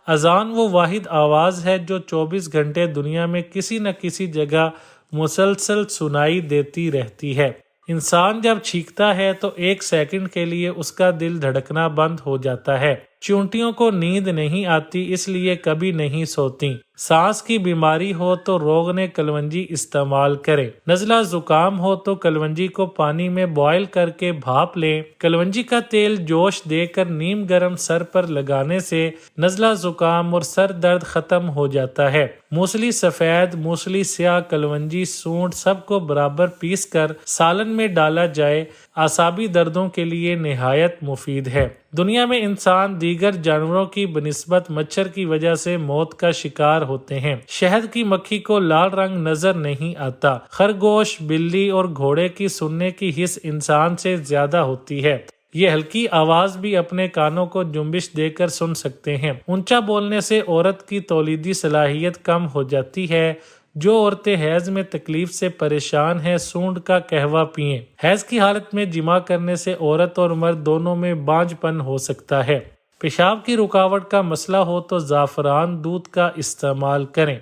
اذان وہ واحد آواز ہے جو 24 گھنٹے دنیا میں کسی نہ کسی جگہ مسلسل سنائی دیتی رہتی ہے۔ انسان جب چیختا ہے تو 1 سیکنڈ کے لیے اس کا دل دھڑکنا بند ہو جاتا ہے۔ چونٹیوں کو نیند نہیں آتی اس لیے کبھی نہیں سوتی۔ سانس کی بیماری ہو تو روغن کلونجی استعمال کریں۔ نزلہ زکام ہو تو کلونجی کو پانی میں بوائل کر کے بھاپ لیں۔ کلونجی کا تیل جوش دے کر نیم گرم سر پر لگانے سے نزلہ زکام اور سر درد ختم ہو جاتا ہے۔ موسلی سفید، موسلی سیاہ، کلونجی، سونڈ سب کو برابر پیس کر سالن میں ڈالا جائے، اعصابی دردوں کے لیے نہایت مفید ہے۔ دنیا میں انسان دیگر جانوروں کی بنسبت مچھر کی وجہ سے موت کا شکار ہوتے ہیں۔ شہد کی مکھی کو لال رنگ نظر نہیں آتا۔ خرگوش، بلی اور گھوڑے کی سننے کی حس انسان سے زیادہ ہوتی ہے۔ یہ ہلکی آواز بھی اپنے کانوں کو جنبش دے کر سن سکتے ہیں۔ اونچا بولنے سے عورت کی تولیدی صلاحیت کم ہو جاتی ہے۔ جو عورتیں حیض میں تکلیف سے پریشان ہیں سونڈ کا قہوہ پئیں۔ حیض کی حالت میں جماع کرنے سے عورت اور مرد دونوں میں بانجھ پن ہو سکتا ہے۔ پیشاب کی رکاوٹ کا مسئلہ ہو تو زعفران دودھ کا استعمال کریں۔